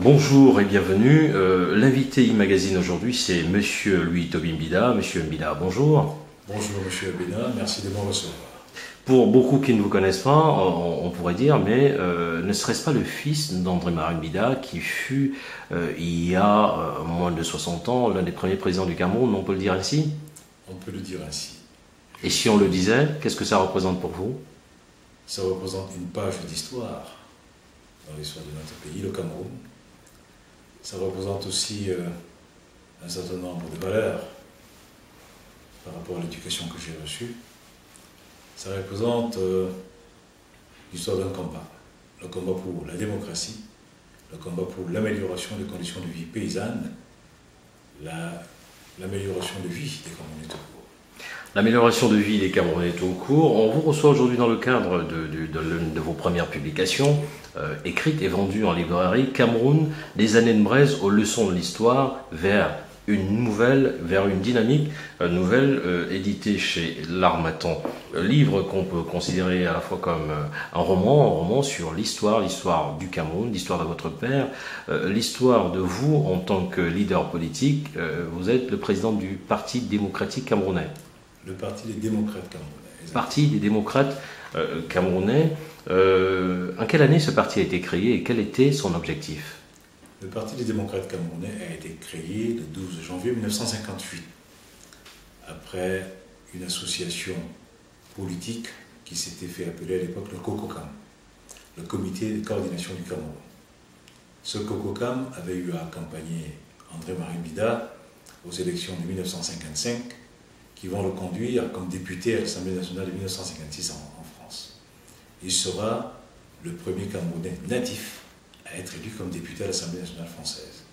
Bonjour et bienvenue. L'invité e-magazine aujourd'hui, c'est Monsieur Louis Tobin Bida. Monsieur Mbida, bonjour. Bonjour Monsieur Abena, merci de me recevoir. Pour beaucoup qui ne vous connaissent pas, on pourrait dire, mais ne serait-ce pas le fils d'André-Marie Mbida qui fut, il y a moins de 60 ans, l'un des premiers présidents du Cameroun, on peut le dire ainsi? On peut le dire ainsi. Et si on le disait, qu'est-ce que ça représente pour vous? Ça représente une page d'histoire dans l'histoire de notre pays, le Cameroun. Ça représente aussi un certain nombre de valeurs par rapport à l'éducation que j'ai reçue. Ça représente l'histoire d'un combat. Le combat pour la démocratie, le combat pour l'amélioration des conditions de vie paysannes, l'amélioration de vie des Camerounais tout court. L'amélioration de vie des Camerounais tout court. On vous reçoit aujourd'hui dans le cadre de l'une de vos premières publications, écrites et vendues en librairie, Cameroun, des années de braise aux leçons de l'histoire vers une dynamique nouvelle, éditée chez L'Harmattan. Livre qu'on peut considérer à la fois comme un roman sur l'histoire du Cameroun, l'histoire de votre père, l'histoire de vous en tant que leader politique. Vous êtes le président du Parti démocratique camerounais. Le Parti des démocrates camerounais. Exactement. Parti des démocrates camerounais. En quelle année ce parti a été créé et quel était son objectif? Le Parti des démocrates camerounais a été créé le 12 janvier 1958, après une association politique qui s'était fait appeler à l'époque le COCOCAM, le Comité de coordination du Cameroun. Ce COCOCAM avait eu à accompagner André-Marie Mbida aux élections de 1955, qui vont le conduire comme député à l'Assemblée nationale de 1956 en France. Il sera le premier Camerounais natif à être élu comme député à l'Assemblée nationale française.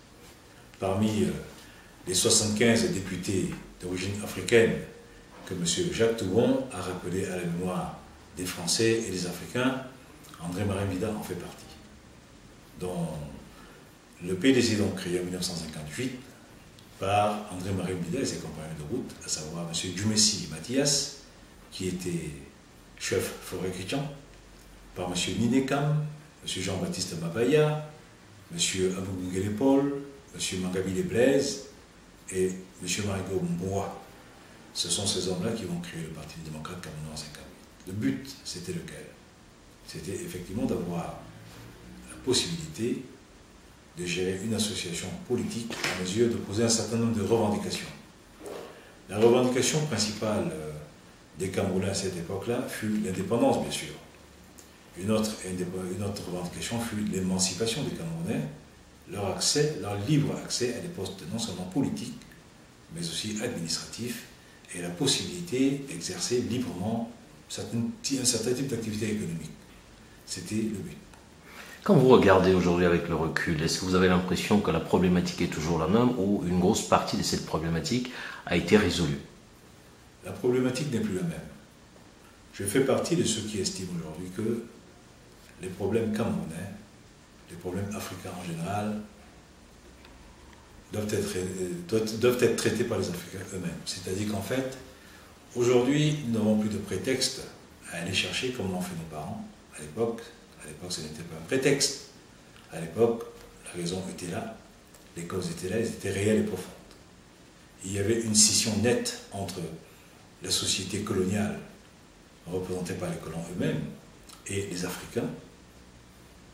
Parmi les 75 députés d'origine africaine que M. Jacques Toubon a rappelé à la mémoire des Français et des Africains, André-Marie Mbida en fait partie. Dont le PDC donc créé en 1958 par André-Marie Mbida et ses compagnons de route, à savoir M. Djoumessi Mathias, qui était chef forêt chrétien, par M. Ninekam, M. Jean-Baptiste Mabaya, M. Abougouguele Paul, M. Mangabile Blaise et M. Marigo Mboua. Ce sont ces hommes-là qui vont créer le Parti démocrate camerounais en 1958. Le but, c'était lequel? C'était effectivement d'avoir la possibilité de gérer une association politique à mesure de poser un certain nombre de revendications. La revendication principale des Camerounais à cette époque-là fut l'indépendance, bien sûr. Une autre revendication fut l'émancipation des Camerounais, leur libre accès à des postes non seulement politiques, mais aussi administratifs, et la possibilité d'exercer librement un certain type d'activité économique. C'était le but. Quand vous regardez aujourd'hui avec le recul, est-ce que vous avez l'impression que la problématique est toujours la même ou une grosse partie de cette problématique a été résolue? La problématique n'est plus la même. Je fais partie de ceux qui estiment aujourd'hui que les problèmes camerounais, les problèmes africains en général, doivent être traités par les Africains eux-mêmes. C'est-à-dire qu'en fait, aujourd'hui, nous n'avons plus de prétexte à aller chercher comme l'ont fait nos parents. À l'époque, ce n'était pas un prétexte. À l'époque, la raison était là, les causes étaient là, elles étaient réelles et profondes. Il y avait une scission nette entre la société coloniale, représentée par les colons eux-mêmes, et les Africains.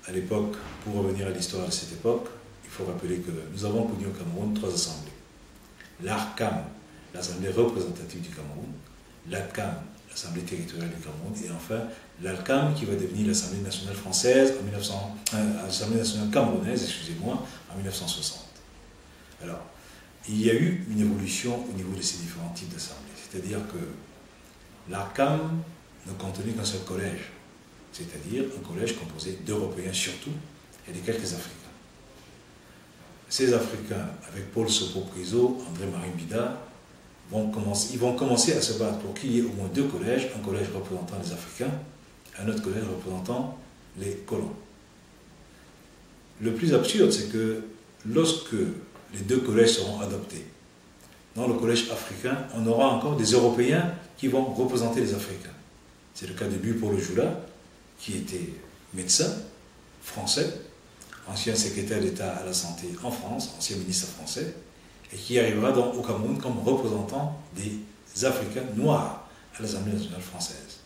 À l'époque, pour revenir à l'histoire de cette époque, il faut rappeler que nous avons connu au Cameroun 3 assemblées. L'ARCAM, l'Assemblée représentative du Cameroun, l'ADCAM, l'Assemblée territoriale du Cameroun, et enfin l'ALCAM qui va devenir l'Assemblée nationale française, l'Assemblée nationale camerounaise, excusez-moi, en 1960. Alors, il y a eu une évolution au niveau de ces différents types d'assemblées. C'est-à-dire que l'ARCAM ne contenait qu'un seul collège, c'est-à-dire un collège composé d'Européens surtout et de quelques Africains. Ces Africains, avec Paul Sopo-Priso, André-Marie Mbida, ils vont commencer à se battre pour qu'il y ait au moins 2 collèges, un collège représentant les Africains, un autre collège représentant les colons. Le plus absurde, c'est que lorsque les 2 collèges seront adoptés, dans le collège africain, on aura encore des Européens qui vont représenter les Africains. C'est le cas de Louis Paul Joula, qui était médecin français, ancien secrétaire d'État à la santé en France, ancien ministre français, et qui arrivera au Cameroun comme représentant des Africains noirs à l'Assemblée nationale française.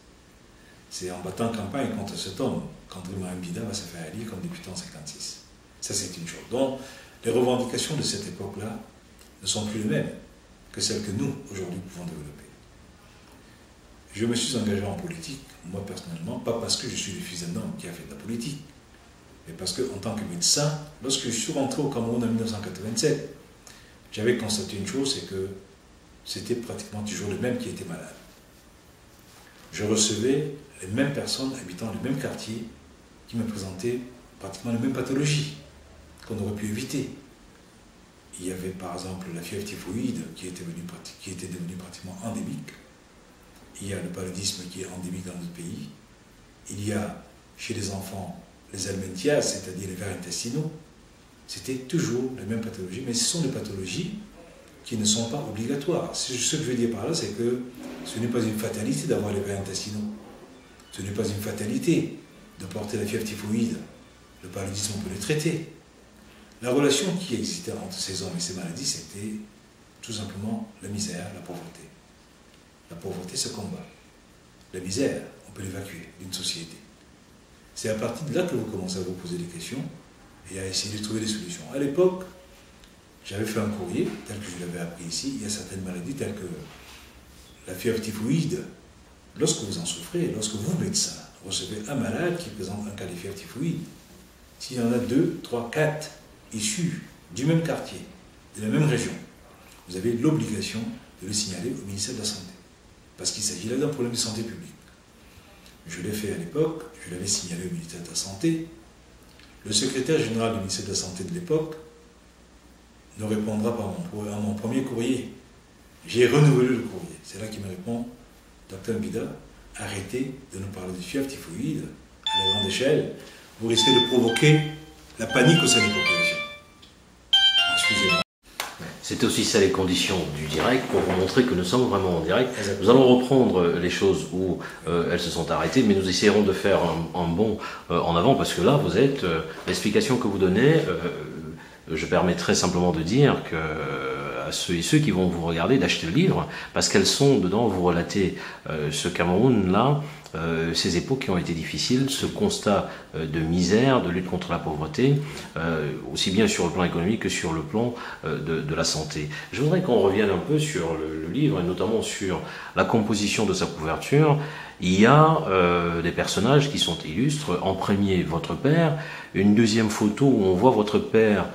C'est en battant campagne contre cet homme qu'André Mbida va se faire élire comme député en 1956. Ça, c'est une chose. Donc, les revendications de cette époque-là ne sont plus les mêmes que celles que nous, aujourd'hui, pouvons développer. Je me suis engagé en politique, moi personnellement, pas parce que je suis le fils d'un homme qui a fait de la politique, mais parce qu'en tant que médecin, lorsque je suis rentré au Cameroun en 1987, j'avais constaté une chose, c'est que c'était pratiquement toujours les mêmes qui étaient malades. Je recevais les mêmes personnes habitant le même quartier qui me présentaient pratiquement les mêmes pathologies qu'on aurait pu éviter. Il y avait par exemple la fièvre typhoïde qui était devenue pratiquement endémique. Il y a le paludisme qui est endémique dans notre pays. Il y a chez les enfants les helminthiases, c'est-à-dire les vers intestinaux. C'était toujours les mêmes pathologies, mais ce sont des pathologies qui ne sont pas obligatoires. Ce que je veux dire par là, c'est que ce n'est pas une fatalité d'avoir les vers intestinaux. Ce n'est pas une fatalité de porter la fièvre typhoïde. Le paludisme, on peut le traiter. La relation qui existait entre ces hommes et ces maladies, c'était tout simplement la misère, la pauvreté. La pauvreté se combat. La misère, on peut l'évacuer d'une société. C'est à partir de là que vous commencez à vous poser des questions et à essayer de trouver des solutions. À l'époque, j'avais fait un courrier, tel que je l'avais appris ici. Il y a certaines maladies telles que la fièvre typhoïde. Lorsque vous en souffrez, lorsque vous, médecin, recevez un malade qui présente un cas de fièvre typhoïde, s'il y en a 2, 3, 4 issus du même quartier, de la même région, vous avez l'obligation de le signaler au ministère de la Santé. Parce qu'il s'agit là d'un problème de santé publique. Je l'ai fait à l'époque, je l'avais signalé au ministère de la Santé. Le secrétaire général du ministère de la Santé de l'époque ne répondra pas à mon premier courrier. J'ai renouvelé le courrier. C'est là qu'il me répond, Dr Mbida, arrêtez de nous parler de fièvre typhoïde à la grande échelle. Vous risquez de provoquer la panique au sein des populations. Excusez-moi. C'était aussi ça les conditions du direct, pour vous montrer que nous sommes vraiment en direct. Exactement. Nous allons reprendre les choses où elles se sont arrêtées, mais nous essayerons de faire un bond en avant, parce que là, vous êtes, l'explication que vous donnez, je permettrai simplement de dire que à ceux et ceux qui vont vous regarder d'acheter le livre, parce qu'elles sont dedans, vous relatez ce Cameroun-là, ces époques qui ont été difficiles, ce constat de misère, de lutte contre la pauvreté, aussi bien sur le plan économique que sur le plan de la santé. Je voudrais qu'on revienne un peu sur le livre, et notamment sur la composition de sa couverture. Il y a des personnages qui sont illustres. En premier, votre père. Une deuxième photo où on voit votre père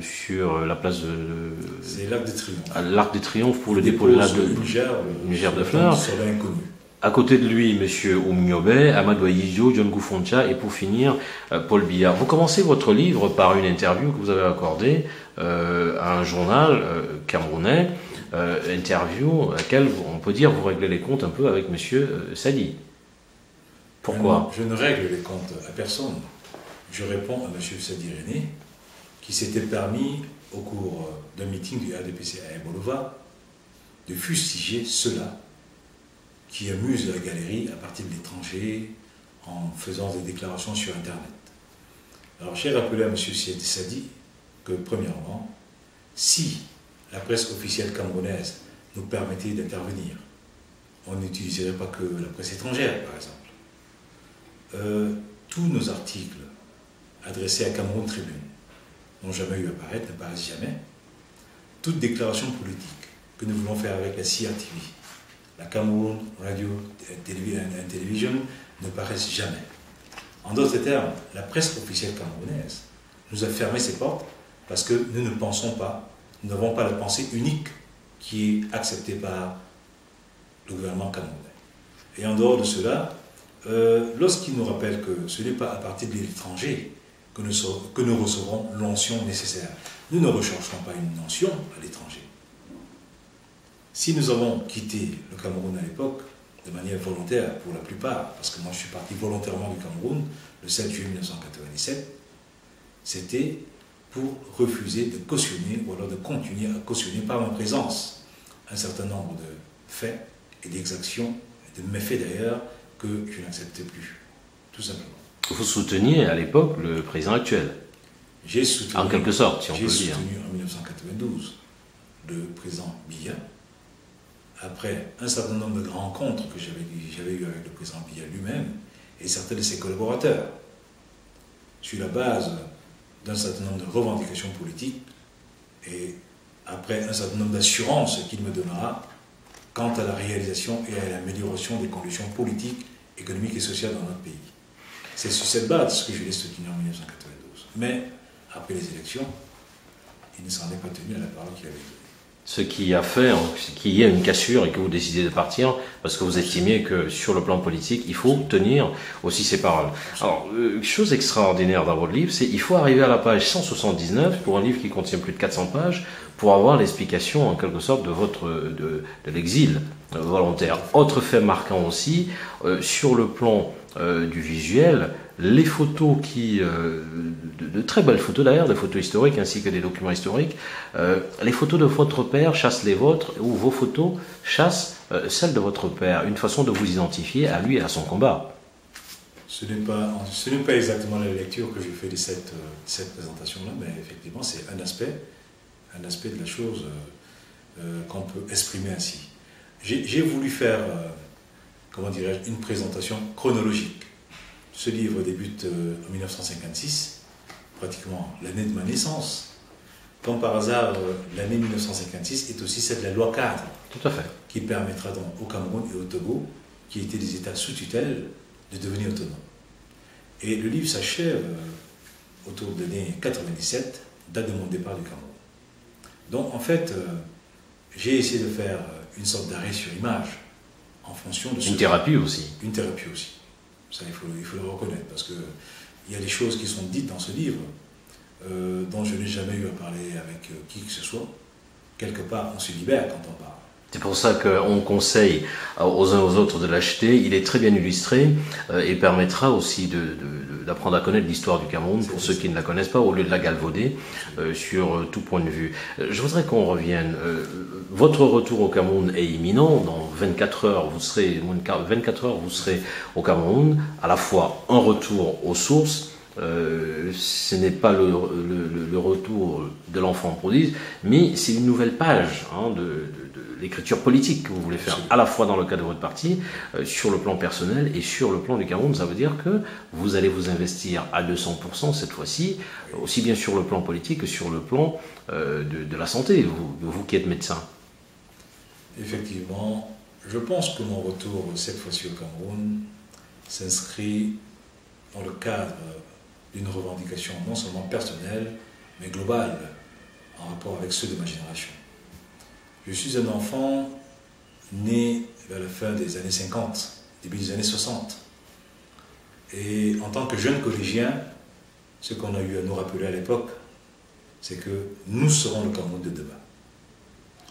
sur la place de... C'est l'Arc de Triomphe. L'Arc de Triomphe pour le dépôt de une gerbe de fleurs. À côté de lui, M. Oumniobe, Amadou Aïdjo, John Goufontia, et pour finir, Paul Biya. Vous commencez votre livre par une interview que vous avez accordée à un journal camerounais, interview à laquelle on peut dire vous réglez les comptes un peu avec M. Sadi. Pourquoi? Je ne règle les comptes à personne. Je réponds à M. Sadi René, qui s'était permis, au cours d'un meeting du RDPC à Ebolova, de fustiger ceux-là qui amusent la galerie à partir de l'étranger en faisant des déclarations sur Internet. Alors j'ai rappelé à M. Sadi que, premièrement, si la presse officielle camerounaise nous permettait d'intervenir, on n'utiliserait pas que la presse étrangère, par exemple. Tous nos articles adressés à Cameroun Tribune n'ont jamais eu à paraître, ne paraissent jamais. Toute déclaration politique que nous voulons faire avec la CRTV, la Cameroun Radio and Television, ne paraissent jamais. En d'autres termes, la presse officielle camerounaise nous a fermé ses portes parce que nous ne pensons pas, nous n'avons pas la pensée unique qui est acceptée par le gouvernement camerounais. Et en dehors de cela, lorsqu'il nous rappelle que ce n'est pas à partir de l'étranger que nous recevrons l'onction nécessaire, nous ne rechercherons pas une onction à l'étranger. Si nous avons quitté le Cameroun à l'époque, de manière volontaire pour la plupart, parce que moi je suis parti volontairement du Cameroun le 7 juillet 1997, c'était pour refuser de cautionner ou alors de continuer à cautionner par ma présence un certain nombre de faits et d'exactions, de méfaits d'ailleurs, que je n'acceptais plus, tout simplement. Vous souteniez à l'époque le président actuel? J'ai soutenu, en quelque sorte, si on peut j'ai le dire. soutenu en 1992 le président Biya, après un certain nombre de rencontres que j'avais eues avec le président Biya lui-même et certains de ses collaborateurs, sur la base d'un certain nombre de revendications politiques et après un certain nombre d'assurances qu'il me donnera quant à la réalisation et à l'amélioration des conditions politiques, économiques et sociales dans notre pays. C'est sur cette base que je l'ai soutenu en 1992. Mais après les élections, il ne s'en est pas tenu à la parole qu'il avait donnée. Ce qui a fait qu'il y ait une cassure et que vous décidez de partir parce que vous estimiez que sur le plan politique, il faut tenir aussi ses paroles. Alors, chose extraordinaire dans votre livre, c'est qu'il faut arriver à la page 179 pour un livre qui contient plus de 400 pages pour avoir l'explication en quelque sorte de l'exil volontaire. Autre fait marquant aussi, sur le plan du visuel, les photos de très belles photos d'ailleurs, des photos historiques ainsi que des documents historiques, les photos de votre père chassent les vôtres ou vos photos chassent celles de votre père, une façon de vous identifier à lui et à son combat. Ce n'est pas exactement la lecture que je fais de cette présentation-là, mais effectivement c'est un aspect de la chose qu'on peut exprimer ainsi. J'ai voulu faire, comment dirais-je, une présentation chronologique. Ce livre débute en 1956, pratiquement l'année de ma naissance. Comme par hasard, l'année 1956 est aussi celle de la loi cadre. Tout à fait. Qui permettra donc au Cameroun et au Togo, qui étaient des États sous tutelle, de devenir autonomes. Et le livre s'achève autour de l'année 97, date de mon départ du Cameroun. Donc en fait, j'ai essayé de faire une sorte d'arrêt sur image en fonction de ce... Une thérapie aussi. Une thérapie aussi. Ça, il faut le reconnaître, parce qu'il y a des choses qui sont dites dans ce livre dont je n'ai jamais eu à parler avec qui que ce soit. Quelque part, on se libère quand on parle. C'est pour ça qu'on conseille aux uns aux autres de l'acheter. Il est très bien illustré et permettra aussi d'apprendre à connaître l'histoire du Cameroun pour ceux qui ne la connaissent pas, au lieu de la galvauder sur tout point de vue. Je voudrais qu'on revienne. Votre retour au Cameroun est imminent. Dans 24 heures, vous serez au Cameroun. À la fois un retour aux sources. Ce n'est pas le retour de l'enfant prodige, mais c'est une nouvelle page de l'écriture politique que vous voulez faire, à la fois dans le cadre de votre parti, sur le plan personnel et sur le plan du Cameroun. Ça veut dire que vous allez vous investir à 200% cette fois-ci, aussi bien sur le plan politique que sur le plan de la santé, vous qui êtes médecin. Effectivement, je pense que mon retour cette fois-ci au Cameroun s'inscrit dans le cadre d'une revendication non seulement personnelle, mais globale, en rapport avec ceux de ma génération. Je suis un enfant né vers la fin des années 50, début des années 60. Et en tant que jeune collégien, ce qu'on a eu à nous rappeler à l'époque, c'est que nous serons le Cameroun de demain.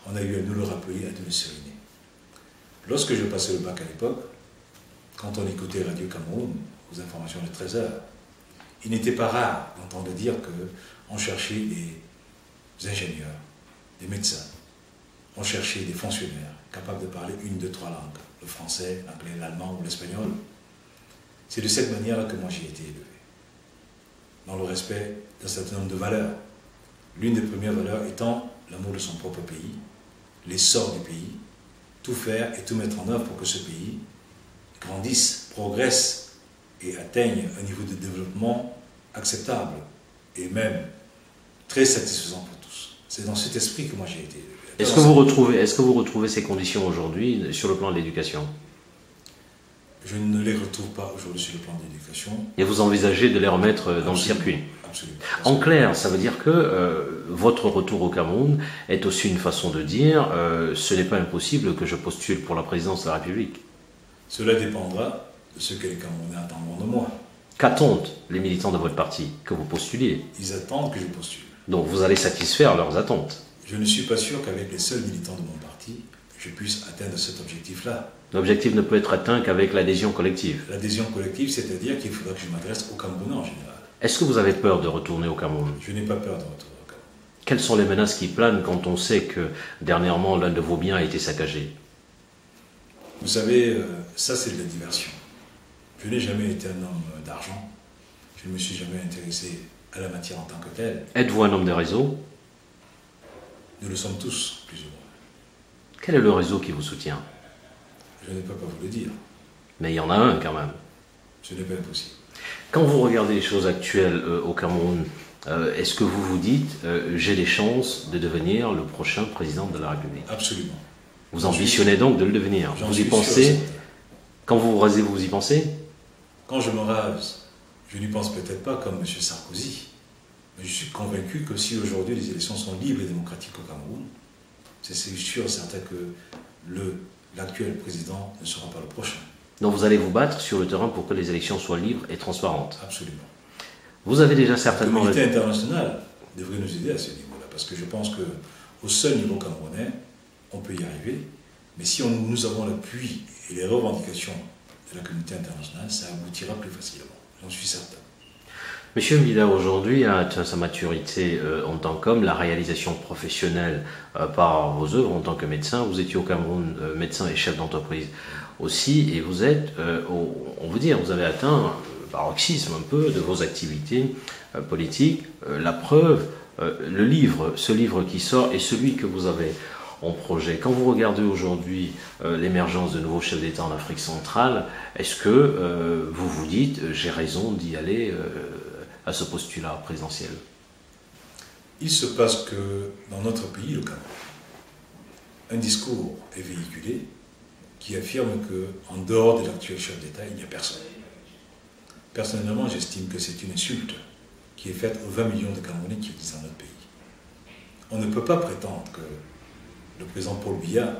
On a eu à nous le rappeler, à nous le seriner. Lorsque je passais le bac à l'époque, quand on écoutait Radio Cameroun, aux informations de 13 heures, il n'était pas rare d'entendre dire qu'on cherchait des ingénieurs, des médecins, on cherchait des fonctionnaires capables de parler une, deux, trois langues, le français, l'anglais, l'allemand ou l'espagnol. C'est de cette manière-là que moi j'ai été élevé, dans le respect d'un certain nombre de valeurs. L'une des premières valeurs étant l'amour de son propre pays, l'essor du pays, tout faire et tout mettre en œuvre pour que ce pays grandisse, progresse et atteigne un niveau de développement acceptable et même très satisfaisant pour tous. C'est dans cet esprit que moi j'ai été élevé. Est-ce que vous retrouvez ces conditions aujourd'hui sur le plan de l'éducation? Je ne les retrouve pas aujourd'hui sur le plan de l'éducation. Et vous envisagez de les remettre dans le circuit? Absolument. En clair, ça veut dire que votre retour au Cameroun est aussi une façon de dire ce n'est pas impossible que je postule pour la présidence de la République. Cela dépendra de ce que les Camerounais attendront de moi. Qu'attendent les militants de votre parti que vous postuliez? Ils attendent que je postule. Donc vous allez satisfaire leurs attentes. Je ne suis pas sûr qu'avec les seuls militants de mon parti, je puisse atteindre cet objectif-là. L'objectif ne peut être atteint qu'avec l'adhésion collective. L'adhésion collective, c'est-à-dire qu'il faudra que je m'adresse aux Camerounais en général. Est-ce que vous avez peur de retourner au Cameroun? Je n'ai pas peur de retourner au Cameroun. Quelles sont les menaces qui planent quand on sait que dernièrement l'un de vos biens a été saccagé? Vous savez, ça c'est de la diversion. Je n'ai jamais été un homme d'argent. Je ne me suis jamais intéressé à la matière en tant que telle. Êtes-vous un homme de réseau? Nous le sommes tous, plus ou moins. Quel est le réseau qui vous soutient? Je ne peux pas vous le dire. Mais il y en a un quand même. Ce n'est pas impossible. Quand vous regardez les choses actuelles au Cameroun, est-ce que vous vous dites j'ai les chances de devenir le prochain président de la République? Absolument. Vous ambitionnez donc de le devenir. Vous y pensez? Quand vous vous rasez, vous y pensez? Quand je me rase, je n'y pense peut-être pas comme M. Sarkozy, mais je suis convaincu que si aujourd'hui les élections sont libres et démocratiques au Cameroun, c'est sûr et certain que l'actuel président ne sera pas le prochain. Donc vous allez vous battre sur le terrain pour que les élections soient libres et transparentes. Absolument. Vous avez déjà certainement... La communauté internationale devrait nous aider à ce niveau-là, parce que je pense qu'au seul niveau camerounais, on peut y arriver, mais si nous avons l'appui et les revendications de la communauté internationale, ça aboutira plus facilement, j'en suis certain. Monsieur Mbida, aujourd'hui, a atteint sa maturité en tant qu'homme, la réalisation professionnelle par vos œuvres en tant que médecin. Vous étiez au Cameroun médecin et chef d'entreprise aussi, et vous êtes, on veut dire, vous avez atteint le paroxysme un peu de vos activités politiques. La preuve, ce livre qui sort est celui que vous avez en projet. Quand vous regardez aujourd'hui l'émergence de nouveaux chefs d'État en Afrique centrale, est-ce que vous vous dites j'ai raison d'y aller à ce postulat présidentiel? Il se passe que dans notre pays, le Cameroun, un discours est véhiculé qui affirme qu'en dehors de l'actuel chef d'État, il n'y a personne. Personnellement, j'estime que c'est une insulte qui est faite aux 20 millions de Camerounais qui vivent dans notre pays. On ne peut pas prétendre que le président Paul Biya,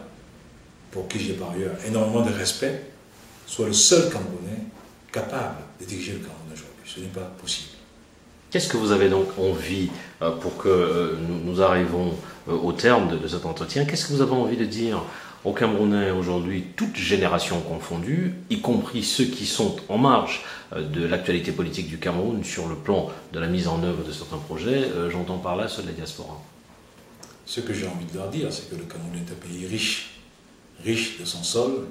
pour qui j'ai par ailleurs énormément de respect, soit le seul Camerounais capable de diriger le Cameroun aujourd'hui. Ce n'est pas possible. Qu'est-ce que vous avez donc envie, pour que nous arrivons au terme de cet entretien, qu'est-ce que vous avez envie de dire aux Camerounais aujourd'hui, toutes générations confondues, y compris ceux qui sont en marge de l'actualité politique du Cameroun sur le plan de la mise en œuvre de certains projets, j'entends par là ceux de la diaspora? Ce que j'ai envie de leur dire, c'est que le Cameroun est un pays riche, riche de son sol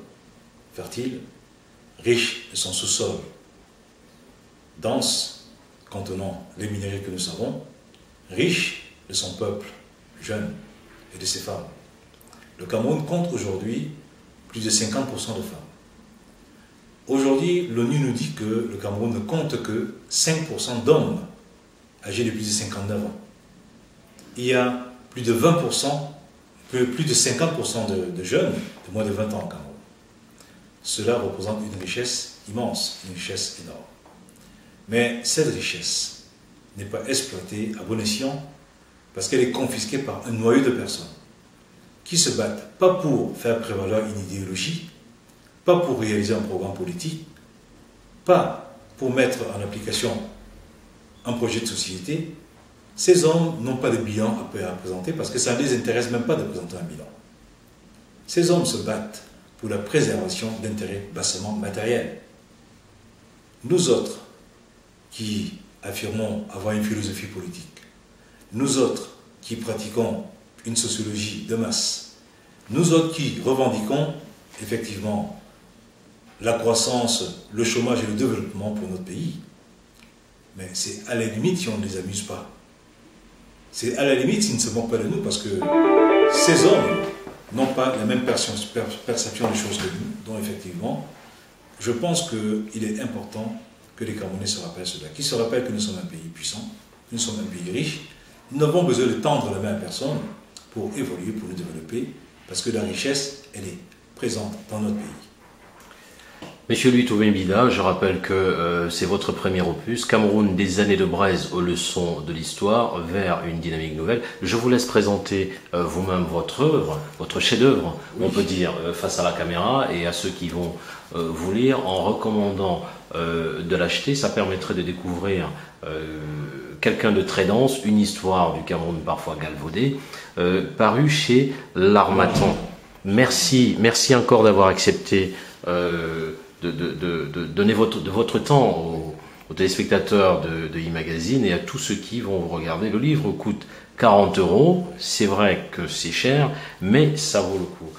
fertile, riche de son sous-sol dense, contenant les minéraux que nous savons, riche de son peuple jeune et de ses femmes. Le Cameroun compte aujourd'hui plus de 50% de femmes. Aujourd'hui, l'ONU nous dit que le Cameroun ne compte que 5% d'hommes âgés de plus de 59 ans. Il y a plus de 20%, plus de 50% de jeunes de moins de 20 ans au Cameroun. Cela représente une richesse immense, une richesse énorme. Mais cette richesse n'est pas exploitée à bon escient parce qu'elle est confisquée par un noyau de personnes qui se battent pas pour faire prévaloir une idéologie, pas pour réaliser un programme politique, pas pour mettre en application un projet de société. Ces hommes n'ont pas de bilan à présenter parce que ça ne les intéresse même pas de présenter un bilan. Ces hommes se battent pour la préservation d'intérêts bassement matériels. Nous autres, qui affirmons avoir une philosophie politique, nous autres qui pratiquons une sociologie de masse, nous autres qui revendiquons effectivement la croissance, le chômage et le développement pour notre pays, mais c'est à la limite si on ne les amuse pas. C'est à la limite s'ils ne se moquent pas de nous parce que ces hommes n'ont pas la même perception des choses que nous, donc effectivement, je pense qu'il est important que les Camerounais se rappellent cela, qu'ils se rappellent que nous sommes un pays puissant, que nous sommes un pays riche. Nous n'avons besoin de tendre la main à personne pour évoluer, pour nous développer, parce que la richesse, elle est présente dans notre pays. Monsieur Louis Mbida, je rappelle que c'est votre premier opus, Cameroun des années de braise aux leçons de l'histoire vers une dynamique nouvelle. Je vous laisse présenter vous-même votre œuvre, votre chef-d'œuvre, on peut dire, face à la caméra et à ceux qui vont vous lire en recommandant de l'acheter. Ça permettrait de découvrir quelqu'un de très dense, une histoire du Cameroun parfois galvaudée, paru chez L'Harmattan. Merci encore d'avoir accepté de donner votre temps aux téléspectateurs de e-magazine et à tous ceux qui vont vous regarder. Le livre coûte 40 €, c'est vrai que c'est cher, mais ça vaut le coup.